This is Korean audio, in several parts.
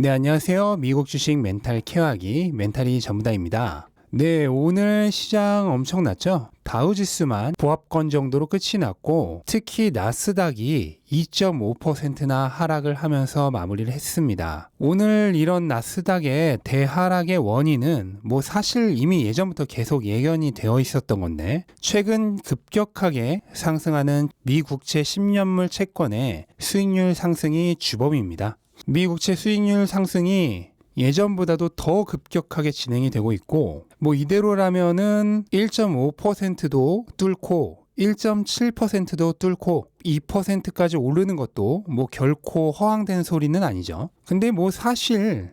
네, 안녕하세요. 미국 주식 멘탈 케어하기 멘탈이 전부다입니다. 네, 오늘 시장 엄청났죠? 다우지수만 보합권 정도로 끝이 났고 특히 나스닥이 2.5%나 하락을 하면서 마무리를 했습니다. 오늘 이런 나스닥의 대하락의 원인은 사실 이미 예전부터 계속 예견이 되어 있었던 건데 최근 급격하게 상승하는 미국채 10년물 채권의 수익률 상승이 주범입니다. 미국채 수익률 상승이 예전보다도 더 급격하게 진행이 되고 있고 이대로라면은 1.5%도 뚫고 1.7%도 뚫고 2%까지 오르는 것도 결코 허황된 소리는 아니죠. 근데 사실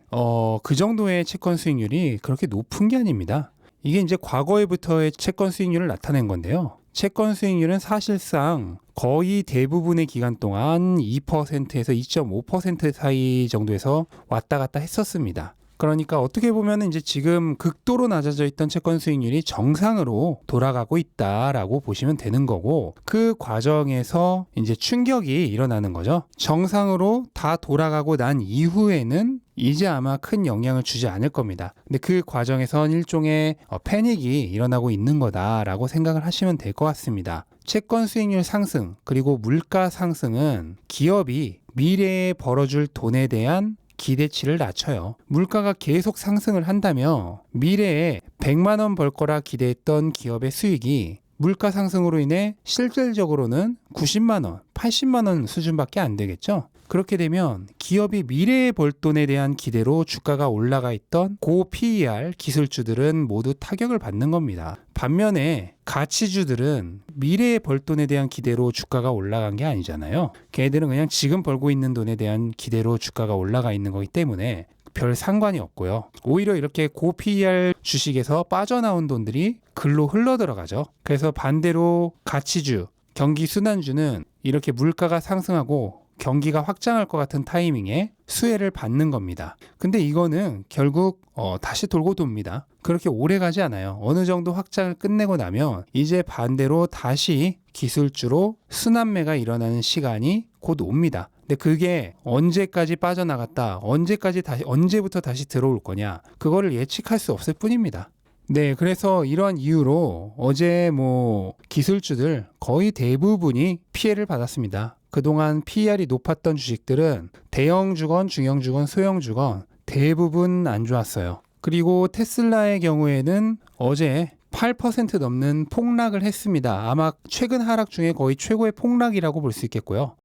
그 정도의 채권 수익률이 그렇게 높은 게 아닙니다. 이게 이제 과거에부터의 채권 수익률을 나타낸 건데요. 채권 수익률은 사실상 거의 대부분의 기간 동안 2%에서 2.5% 사이 정도에서 왔다 갔다 했었습니다. 그러니까 어떻게 보면 이제 지금 극도로 낮아져 있던 채권 수익률이 정상으로 돌아가고 있다라고 보시면 되는 거고 그 과정에서 이제 충격이 일어나는 거죠. 정상으로 다 돌아가고 난 이후에는 이제 아마 큰 영향을 주지 않을 겁니다. 근데 그 과정에선 일종의 패닉이 일어나고 있는 거다라고 생각을 하시면 될 것 같습니다. 채권 수익률 상승 그리고 물가 상승은 기업이 미래에 벌어줄 돈에 대한 기대치를 낮춰요. 물가가 계속 상승을 한다며 미래에 100만 원 벌 거라 기대했던 기업의 수익이 물가 상승으로 인해 실질적으로는 90만 원, 80만 원 수준밖에 안 되겠죠. 그렇게 되면 기업이 미래에 벌 돈에 대한 기대로 주가가 올라가 있던 고 PER 기술주들은 모두 타격을 받는 겁니다. 반면에 가치주들은 미래에 벌 돈에 대한 기대로 주가가 올라간 게 아니잖아요. 걔네들은 그냥 지금 벌고 있는 돈에 대한 기대로 주가가 올라가 있는 거기 때문에 별 상관이 없고요. 오히려 이렇게 고 PER 주식에서 빠져나온 돈들이 글로 흘러 들어가죠. 그래서 반대로 가치주, 경기 순환주는 이렇게 물가가 상승하고 경기가 확장할 것 같은 타이밍에 수혜를 받는 겁니다. 근데 이거는 결국 다시 돌고 돕니다. 그렇게 오래 가지 않아요. 어느 정도 확장을 끝내고 나면 이제 반대로 다시 기술주로 순환매가 일어나는 시간이 곧 옵니다. 근데 그게 언제까지 빠져나갔다, 언제부터 다시 들어올 거냐, 그거를 예측할 수 없을 뿐입니다. 네, 그래서 이런 이유로 어제 기술주들 거의 대부분이 피해를 받았습니다. 그동안 PER이 높았던 주식들은 대형 주건, 중형 주건, 소형 주건 대부분 안 좋았어요. 그리고 테슬라의 경우에는 어제 8% 넘는 폭락을 했습니다. 아마 최근 하락 중에 거의 최고의 폭락이라고 볼 수 있겠고요.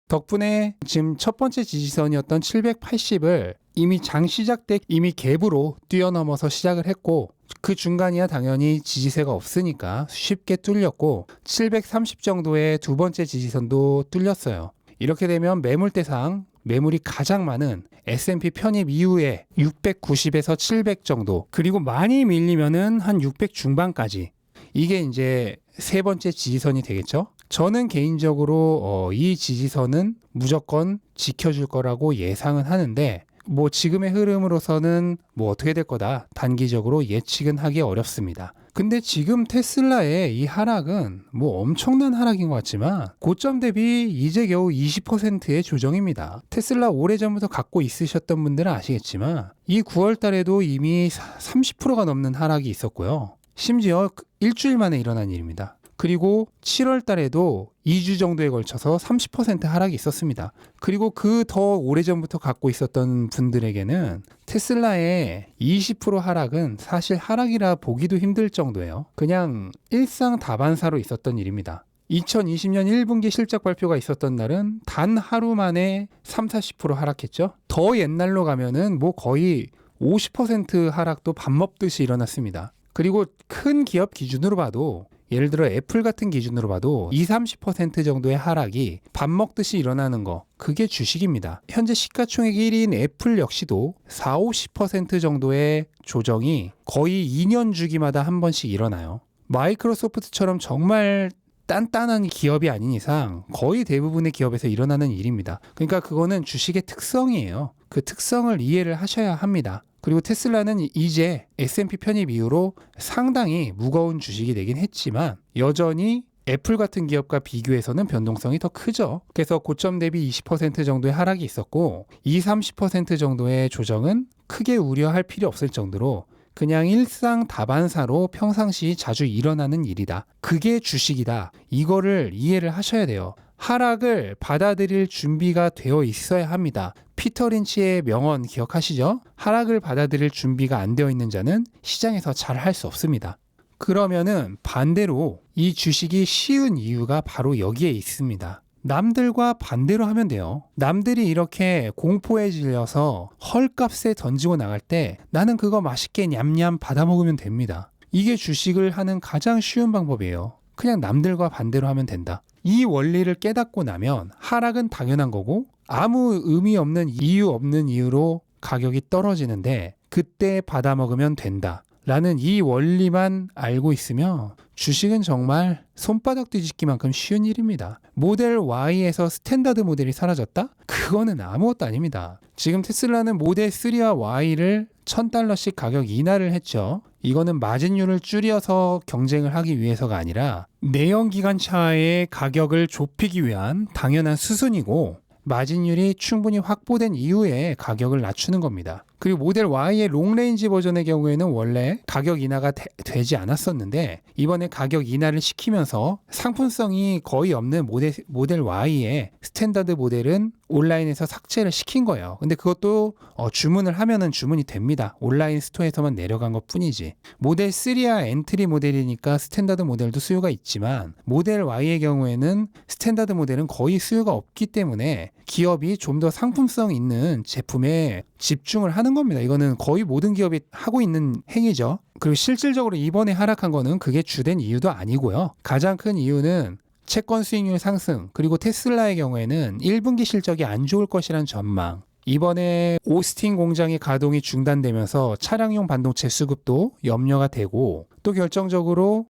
덕분에 지금 첫 번째 지지선이었던 780을 이미 장 시작 때 이미 갭으로 뛰어넘어서 시작을 했고 그 중간이야 당연히 지지세가 없으니까 쉽게 뚫렸고 730 정도의 두 번째 지지선도 뚫렸어요. 이렇게 되면 매물대상 매물이 가장 많은 S&P 편입 이후에 690에서 700 정도 그리고 많이 밀리면은 한 600 중반까지 이게 이제 세 번째 지지선이 되겠죠. 저는 개인적으로 이 지지선은 무조건 지켜줄 거라고 예상은 하는데 지금의 흐름으로서는 어떻게 될 거다 단기적으로 예측은 하기 어렵습니다. 근데 지금 테슬라의 이 하락은 엄청난 하락인 것 같지만 고점 대비 이제 겨우 20%의 조정입니다. 테슬라 오래전부터 갖고 있으셨던 분들은 아시겠지만 이 9월 달에도 이미 30%가 넘는 하락이 있었고요. 심지어 일주일 만에 일어난 일입니다. 그리고 7월 달에도 2주 정도에 걸쳐서 30% 하락이 있었습니다. 그리고 그 더 오래전부터 갖고 있었던 분들에게는 테슬라의 20% 하락은 사실 하락이라 보기도 힘들 정도예요. 그냥 일상다반사로 있었던 일입니다. 2020년 1분기 실적 발표가 있었던 날은 단 하루 만에 30-40% 하락했죠. 더 옛날로 가면은 거의 50% 하락도 밥 먹듯이 일어났습니다. 그리고 큰 기업 기준으로 봐도 예를 들어 애플 같은 기준으로 봐도 20-30% 정도의 하락이 밥 먹듯이 일어나는 거 그게 주식입니다. 현재 시가총액 1위인 애플 역시도 40-50% 정도의 조정이 거의 2년 주기마다 한 번씩 일어나요. 마이크로소프트처럼 정말 단단한 기업이 아닌 이상 거의 대부분의 기업에서 일어나는 일입니다. 그러니까 그거는 주식의 특성이에요. 그 특성을 이해를 하셔야 합니다. 그리고 테슬라는 이제 S&P 편입 이후로 상당히 무거운 주식이 되긴 했지만 여전히 애플 같은 기업과 비교해서는 변동성이 더 크죠. 그래서 고점 대비 20% 정도의 하락이 있었고 20-30% 정도의 조정은 크게 우려할 필요 없을 정도로 그냥 일상 다반사로 평상시 자주 일어나는 일이다. 그게 주식이다. 이거를 이해를 하셔야 돼요. 하락을 받아들일 준비가 되어 있어야 합니다. 피터 린치의 명언 기억하시죠? 하락을 받아들일 준비가 안 되어 있는 자는 시장에서 잘 할 수 없습니다. 그러면은 반대로 이 주식이 쉬운 이유가 바로 여기에 있습니다. 남들과 반대로 하면 돼요. 남들이 이렇게 공포에 질려서 헐값에 던지고 나갈 때 나는 그거 맛있게 냠냠 받아먹으면 됩니다. 이게 주식을 하는 가장 쉬운 방법이에요. 그냥 남들과 반대로 하면 된다. 이 원리를 깨닫고 나면 하락은 당연한 거고 아무 의미 없는 이유 없는 이유로 가격이 떨어지는데 그때 받아먹으면 된다. 라는 이 원리만 알고 있으면 주식은 정말 손바닥 뒤집기만큼 쉬운 일입니다. 모델 Y에서 스탠다드 모델이 사라졌다? 그거는 아무것도 아닙니다. 지금 테슬라는 모델 3와 Y를 $1,000씩 가격 인하를 했죠. 이거는 마진율을 줄여서 경쟁을 하기 위해서가 아니라 내연기관차의 가격을 좁히기 위한 당연한 수순이고 마진율이 충분히 확보된 이후에 가격을 낮추는 겁니다. 그리고 모델 Y의 롱레인지 버전의 경우에는 원래 가격 인하가 되지 않았었는데 이번에 가격 인하를 시키면서 상품성이 거의 없는 모델 Y의 스탠다드 모델은 온라인에서 삭제를 시킨 거예요. 근데 그것도 주문을 하면은 주문이 됩니다. 온라인 스토어에서만 내려간 것 뿐이지. 모델 3야 엔트리 모델이니까 스탠다드 모델도 수요가 있지만 모델 Y의 경우에는 스탠다드 모델은 거의 수요가 없기 때문에 기업이 좀 더 상품성 있는 제품에 집중을 하는 겁니다. 이거는 거의 모든 기업이 하고 있는 행위죠. 그리고 실질적으로 이번에 하락한 거는 그게 주된 이유도 아니고요. 가장 큰 이유는 채권 수익률 상승, 그리고 테슬라의 경우에는 1분기 실적이 안 좋을 것이라는 전망, 이번에 오스틴 공장의 가동이 중단되면서 차량용 반도체 수급도 염려가 되고 또 결정적으로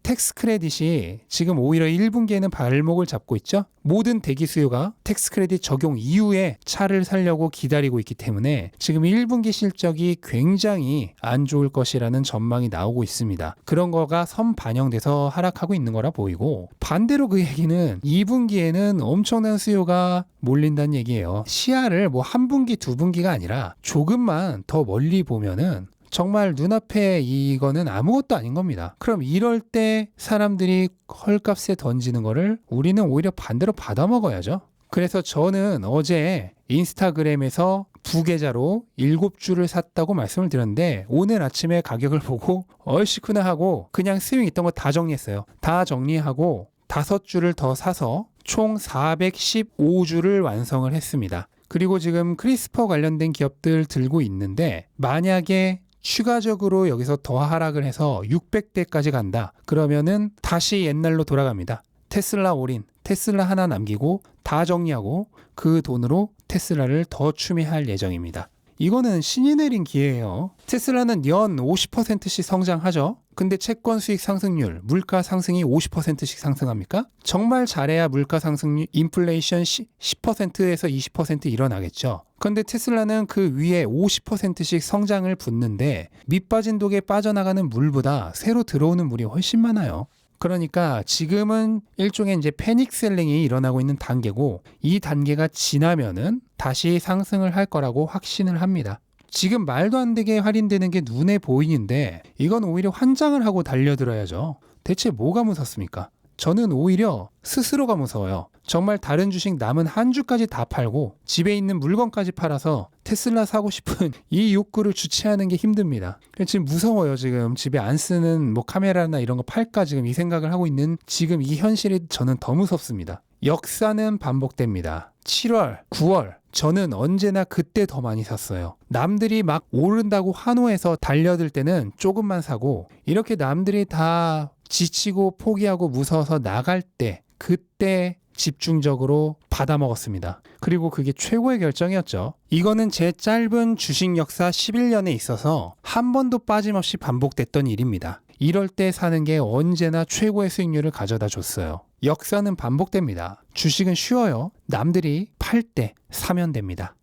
텍스 크레딧이 지금 오히려 1분기에는 발목을 잡고 있죠. 모든 대기 수요가 텍스 크레딧 적용 이후에 차를 사려고 기다리고 있기 때문에 지금 1분기 실적이 굉장히 안 좋을 것이라는 전망이 나오고 있습니다. 그런 거가 선반영돼서 하락하고 있는 거라 보이고 반대로 그 얘기는 2분기에는 엄청난 수요가 몰린다는 얘기예요. 시야를 뭐 한 분기, 두 분기가 아니라 조금만 더 멀리 보면은 정말 눈앞에 이거는 아무것도 아닌 겁니다. 그럼 이럴 때 사람들이 헐값에 던지는 거를 우리는 오히려 반대로 받아먹어야죠. 그래서 저는 어제 인스타그램에서 부계좌로 7주를 샀다고 말씀을 드렸는데 오늘 아침에 가격을 보고 얼씨구나 하고 그냥 스윙 있던 거 다 정리했어요. 다 정리하고 5주를 더 사서 총 415주를 완성을 했습니다. 그리고 지금 크리스퍼 관련된 기업들 들고 있는데 만약에 추가적으로 여기서 더 하락을 해서 600대까지 간다. 그러면은 다시 옛날로 돌아갑니다. 테슬라 올인, 테슬라 하나 남기고 다 정리하고 그 돈으로 테슬라를 더 추미할 예정입니다. 이거는 신이 내린 기회예요. 테슬라는 연 50%씩 성장하죠. 근데 채권 수익 상승률, 물가 상승이 50%씩 상승합니까? 정말 잘해야 물가 상승률, 인플레이션 10%에서 20% 일어나겠죠. 그런데 테슬라는 그 위에 50%씩 성장을 붓는데 밑빠진 독에 빠져나가는 물보다 새로 들어오는 물이 훨씬 많아요. 그러니까 지금은 일종의 이제 패닉 셀링이 일어나고 있는 단계고 이 단계가 지나면은 다시 상승을 할 거라고 확신을 합니다. 지금 말도 안 되게 할인되는 게 눈에 보이는데 이건 오히려 환장을 하고 달려들어야죠. 대체 뭐가 무섭습니까? 저는 오히려 스스로가 무서워요. 정말 다른 주식 남은 한 주까지 다 팔고 집에 있는 물건까지 팔아서 테슬라 사고 싶은 이 욕구를 주체하는 게 힘듭니다. 지금 무서워요. 지금 집에 안 쓰는 뭐 카메라나 이런 거 팔까 지금 이 생각을 하고 있는 지금 이 현실이 저는 더 무섭습니다. 역사는 반복됩니다. 7월, 9월 저는 언제나 그때 더 많이 샀어요. 남들이 막 오른다고 환호해서 달려들 때는 조금만 사고 이렇게 남들이 다 지치고 포기하고 무서워서 나갈 때 그때 집중적으로 받아먹었습니다. 그리고 그게 최고의 결정이었죠. 이거는 제 짧은 주식 역사 11년에 있어서 한 번도 빠짐없이 반복됐던 일입니다. 이럴 때 사는 게 언제나 최고의 수익률을 가져다 줬어요. 역사는 반복됩니다. 주식은 쉬워요. 남들이 팔 때 사면 됩니다.